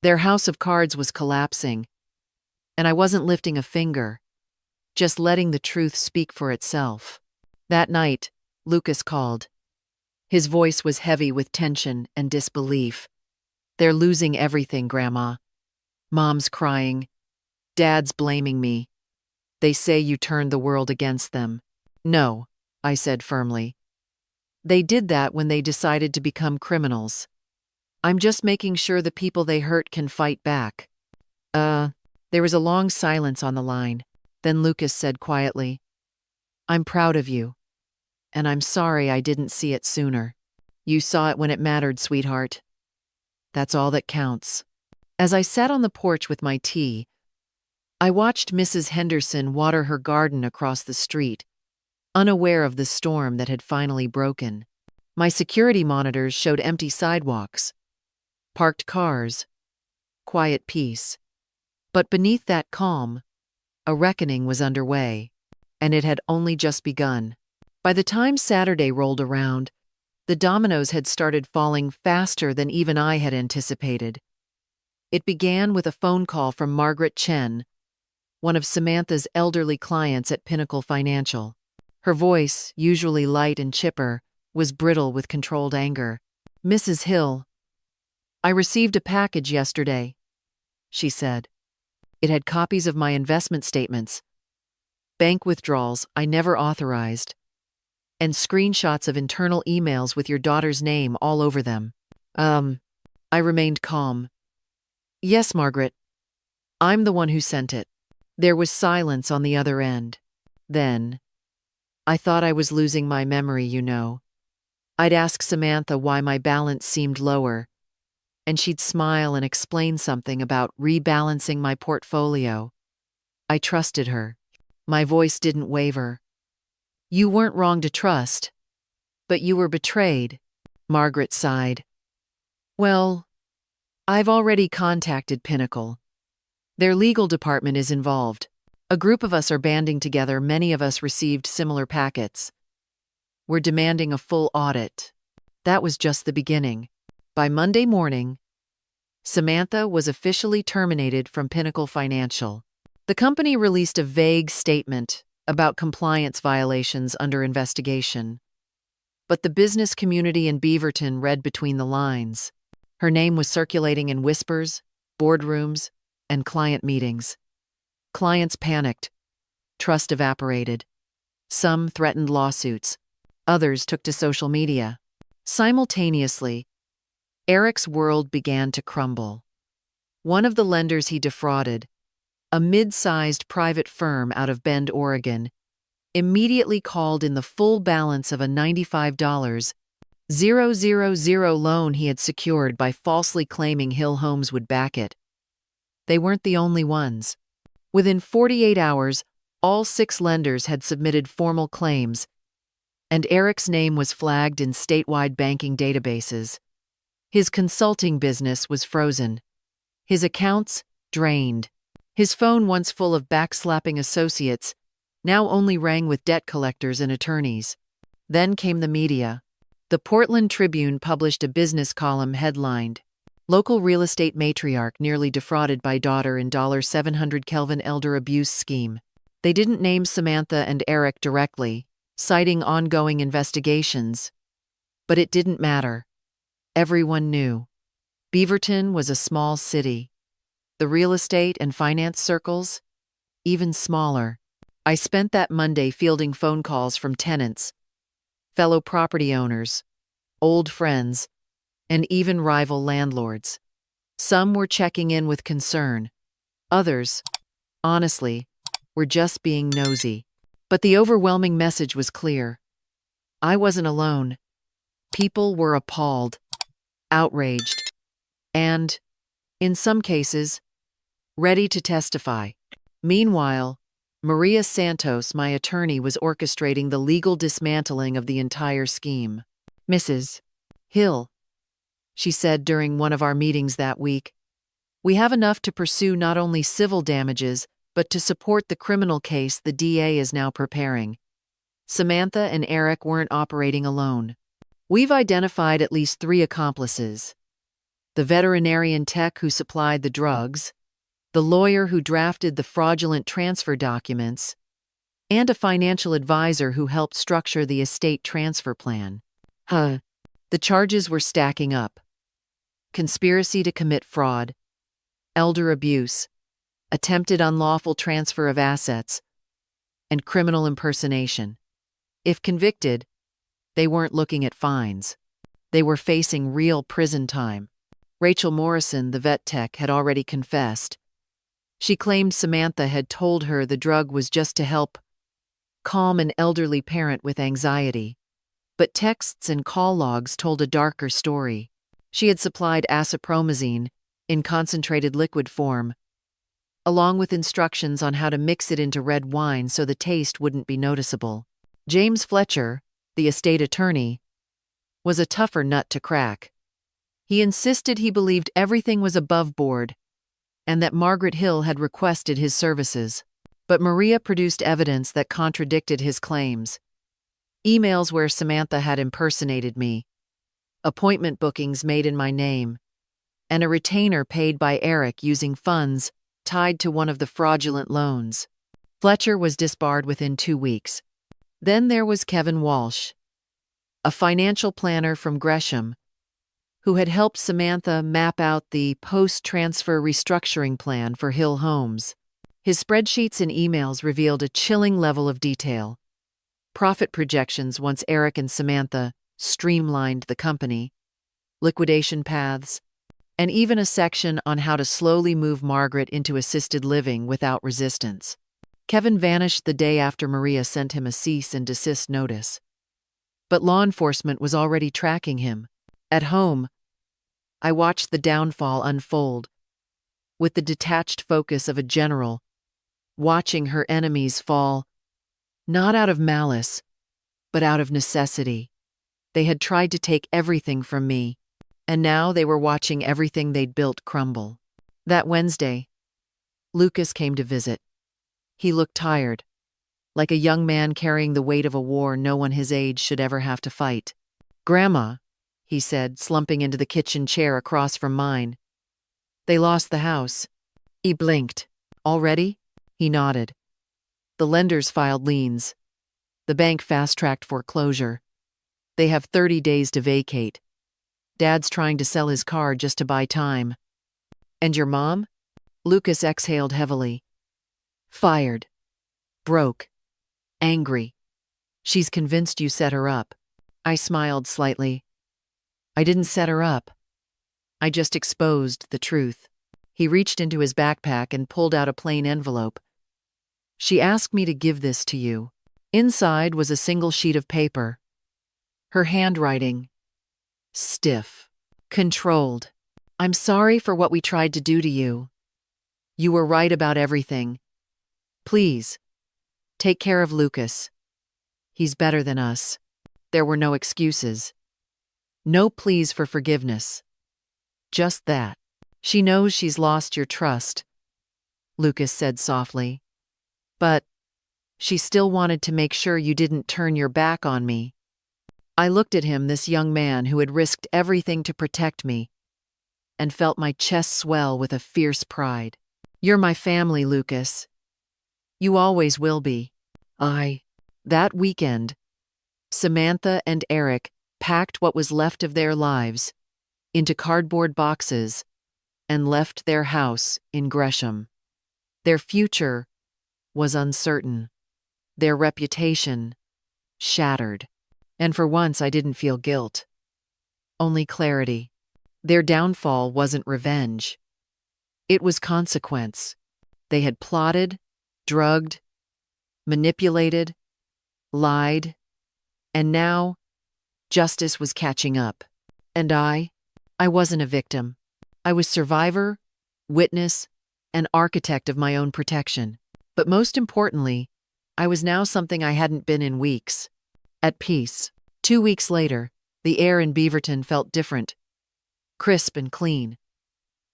Their house of cards was collapsing, and I wasn't lifting a finger, just letting the truth speak for itself. That night, Lucas called. His voice was heavy with tension and disbelief. They're losing everything, Grandma. Mom's crying. Dad's blaming me. They say you turned the world against them. No, I said firmly. They did that when they decided to become criminals. I'm just making sure the people they hurt can fight back. There was a long silence on the line. Then Lucas said quietly, I'm proud of you. And I'm sorry I didn't see it sooner. You saw it when it mattered, sweetheart. That's all that counts. As I sat on the porch with my tea, I watched Mrs. Henderson water her garden across the street, unaware of the storm that had finally broken. My security monitors showed empty sidewalks, parked cars, quiet peace. But beneath that calm, a reckoning was underway, and it had only just begun. By the time Saturday rolled around, the dominoes had started falling faster than even I had anticipated. It began with a phone call from Margaret Chen, one of Samantha's elderly clients at Pinnacle Financial. Her voice, usually light and chipper, was brittle with controlled anger. Mrs. Hill, I received a package yesterday, she said. It had copies of my investment statements, bank withdrawals I never authorized, and screenshots of internal emails with your daughter's name all over them. I remained calm. Yes, Margaret. I'm the one who sent it. There was silence on the other end. Then, I thought I was losing my memory, you know. I'd ask Samantha why my balance seemed lower, and she'd smile and explain something about rebalancing my portfolio. I trusted her. My voice didn't waver. You weren't wrong to trust, but you were betrayed, Margaret sighed. Well, I've already contacted Pinnacle. Their legal department is involved. A group of us are banding together. Many of us received similar packets. We're demanding a full audit. That was just the beginning. By Monday morning, Samantha was officially terminated from Pinnacle Financial. The company released a vague statement about compliance violations under investigation. But the business community in Beaverton read between the lines. Her name was circulating in whispers, boardrooms, and client meetings. Clients panicked. Trust evaporated. Some threatened lawsuits. Others took to social media. Simultaneously, Eric's world began to crumble. One of the lenders he defrauded, a mid-sized private firm out of Bend, Oregon, immediately called in the full balance of a $95,000 loan he had secured by falsely claiming Hill Homes would back it. They weren't the only ones. Within 48 hours, all 6 lenders had submitted formal claims, and Eric's name was flagged in statewide banking databases. His consulting business was frozen. His accounts drained. His phone, once full of backslapping associates, now only rang with debt collectors and attorneys. Then came the media. The Portland Tribune published a business column headlined, "Local Real Estate Matriarch Nearly Defrauded by Daughter in $700 Kelvin Elder Abuse Scheme." They didn't name Samantha and Eric directly, citing ongoing investigations. But it didn't matter. Everyone knew. Beaverton was a small city. The real estate and finance circles, even smaller. I spent that Monday fielding phone calls from tenants, fellow property owners, old friends, and even rival landlords. Some were checking in with concern. Others, honestly, were just being nosy. But the overwhelming message was clear. I wasn't alone. People were appalled, outraged, and, in some cases, ready to testify. Meanwhile, Maria Santos, my attorney, was orchestrating the legal dismantling of the entire scheme. "Mrs. Hill," she said during one of our meetings that week, "we have enough to pursue not only civil damages, but to support the criminal case the DA is now preparing. Samantha and Eric weren't operating alone. We've identified at least 3 accomplices: the veterinarian tech who supplied the drugs, the lawyer who drafted the fraudulent transfer documents, and a financial advisor who helped structure the estate transfer plan." The charges were stacking up: conspiracy to commit fraud, elder abuse, attempted unlawful transfer of assets, and criminal impersonation. If convicted, they weren't looking at fines. They were facing real prison time. Rachel Morrison, the vet tech, had already confessed. She claimed Samantha had told her the drug was just to help calm an elderly parent with anxiety. But texts and call logs told a darker story. She had supplied acipromazine in concentrated liquid form, along with instructions on how to mix it into red wine so the taste wouldn't be noticeable. James Fletcher, the estate attorney, was a tougher nut to crack. He insisted he believed everything was above board and that Margaret Hill had requested his services. But Maria produced evidence that contradicted his claims. Emails where Samantha had impersonated me, appointment bookings made in my name, and a retainer paid by Eric using funds tied to one of the fraudulent loans. Fletcher was disbarred within 2 weeks. Then there was Kevin Walsh, a financial planner from Gresham, who had helped Samantha map out the post-transfer restructuring plan for Hill Homes. His spreadsheets and emails revealed a chilling level of detail: profit projections once Eric and Samantha streamlined the company, liquidation paths, and even a section on how to slowly move Margaret into assisted living without resistance. Kevin vanished the day after Maria sent him a cease and desist notice. But law enforcement was already tracking him. At home, I watched the downfall unfold, with the detached focus of a general, watching her enemies fall, not out of malice, but out of necessity. They had tried to take everything from me, and now they were watching everything they'd built crumble. That Wednesday, Lucas came to visit. He looked tired, like a young man carrying the weight of a war no one his age should ever have to fight. "Grandma," he said, slumping into the kitchen chair across from mine, "they lost the house." He blinked. "Already?" He nodded. "The lenders filed liens. The bank fast-tracked foreclosure. They have 30 days to vacate. Dad's trying to sell his car just to buy time." "And your mom?" Lucas exhaled heavily. "Fired. Broke. Angry. She's convinced you set her up. I smiled slightly. I didn't set her up. I just exposed the truth. He reached into his backpack and pulled out a plain envelope. She asked me to give this to you. Inside was a single sheet of paper. Her handwriting. Stiff. Controlled. I'm sorry for what we tried to do to you. You were right about everything. Please, take care of Lucas. He's better than us. There were no excuses. No pleas for forgiveness. Just that. She knows she's lost your trust, Lucas said softly. But she still wanted to make sure you didn't turn your back on me. I looked at him, this young man who had risked everything to protect me, and felt my chest swell with a fierce pride. You're my family, Lucas. You always will be. That weekend, Samantha and Eric packed what was left of their lives into cardboard boxes and left their house in Gresham. Their future was uncertain, their reputation shattered, and for once I didn't feel guilt, only clarity. Their downfall wasn't revenge. It was consequence. They had plotted, drugged, manipulated, lied, and now justice was catching up. And I wasn't a victim. I was survivor, witness, and architect of my own protection. But most importantly, I was now something I hadn't been in weeks. At peace. 2 weeks later, the air in Beaverton felt different. Crisp and clean.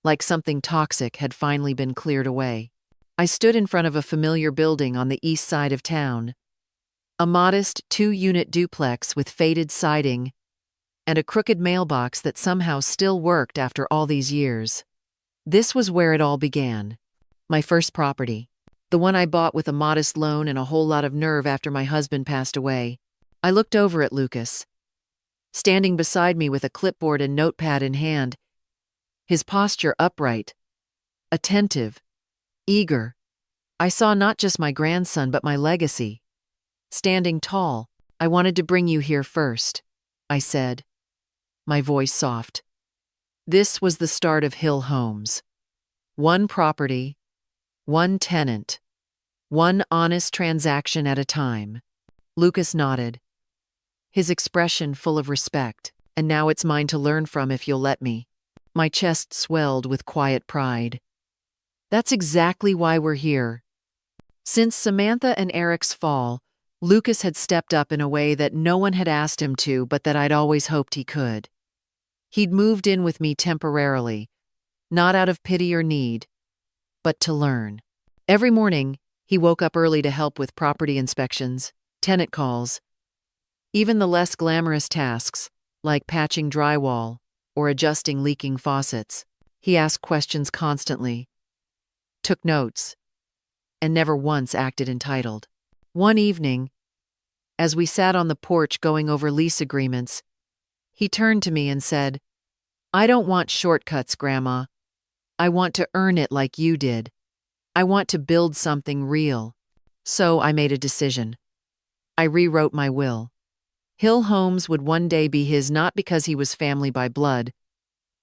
Like something toxic had finally been cleared away. I stood in front of a familiar building on the east side of town. A modest 2-unit duplex with faded siding and a crooked mailbox that somehow still worked after all these years. This was where it all began. My first property. The one I bought with a modest loan and a whole lot of nerve after my husband passed away. I looked over at Lucas, standing beside me with a clipboard and notepad in hand, his posture upright, attentive, eager. I saw not just my grandson but my legacy. Standing tall, I wanted to bring you here first, I said, my voice soft. This was the start of Hill Homes. One property, one tenant, one honest transaction at a time. Lucas nodded, his expression full of respect. And now it's mine to learn from if you'll let me. My chest swelled with quiet pride. That's exactly why we're here. Since Samantha and Eric's fall, Lucas had stepped up in a way that no one had asked him to, but that I'd always hoped he could. He'd moved in with me temporarily, not out of pity or need, but to learn. Every morning, he woke up early to help with property inspections, tenant calls, even the less glamorous tasks, like patching drywall or adjusting leaking faucets. He asked questions constantly, took notes, and never once acted entitled. One evening, as we sat on the porch going over lease agreements, he turned to me and said, I don't want shortcuts, Grandma. I want to earn it like you did. I want to build something real. So I made a decision. I rewrote my will. Hill Homes would one day be his, not because he was family by blood,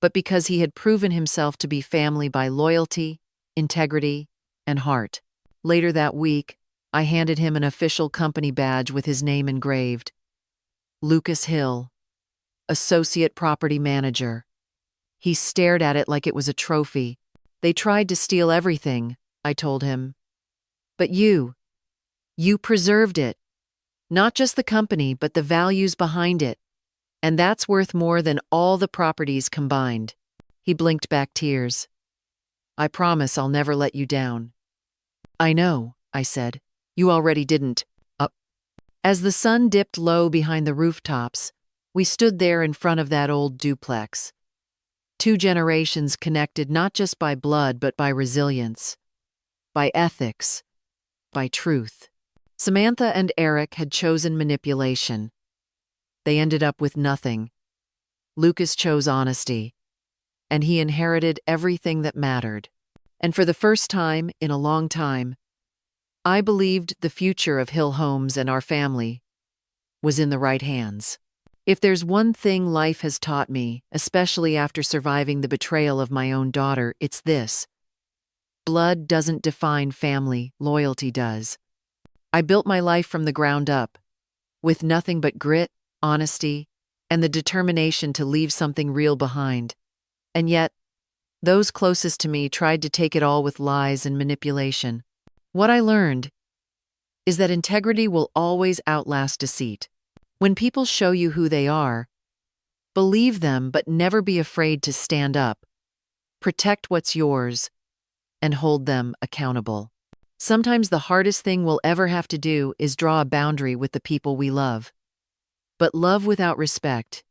but because he had proven himself to be family by loyalty, integrity, and heart. Later that week, I handed him an official company badge with his name engraved. Lucas Hill, Associate Property Manager. He stared at it like it was a trophy. They tried to steal everything, I told him. But you preserved it. Not just the company, but the values behind it. And that's worth more than all the properties combined. He blinked back tears. I promise I'll never let you down. I know, I said. You already didn't. As the sun dipped low behind the rooftops, we stood there in front of that old duplex. 2 generations connected not just by blood but by resilience, by ethics, by truth. Samantha and Eric had chosen manipulation. They ended up with nothing. Lucas chose honesty, and he inherited everything that mattered. And for the first time in a long time, I believed the future of Hill Homes and our family was in the right hands. If there's one thing life has taught me, especially after surviving the betrayal of my own daughter, it's this: blood doesn't define family, loyalty does. I built my life from the ground up, with nothing but grit, honesty, and the determination to leave something real behind. And yet, those closest to me tried to take it all with lies and manipulation. What I learned is that integrity will always outlast deceit. When people show you who they are, believe them but never be afraid to stand up, protect what's yours, and hold them accountable. Sometimes the hardest thing we'll ever have to do is draw a boundary with the people we love. But love without respect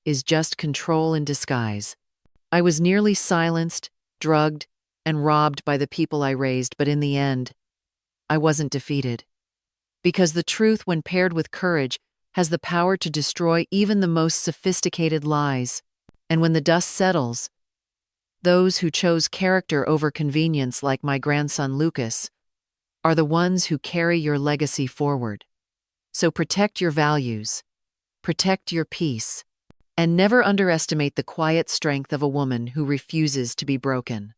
is just control in disguise. I was nearly silenced, drugged, and robbed by the people I raised, but in the end, I wasn't defeated. Because the truth, when paired with courage, has the power to destroy even the most sophisticated lies. And when the dust settles, those who chose character over convenience, like my grandson Lucas, are the ones who carry your legacy forward. So protect your values, protect your peace, and never underestimate the quiet strength of a woman who refuses to be broken.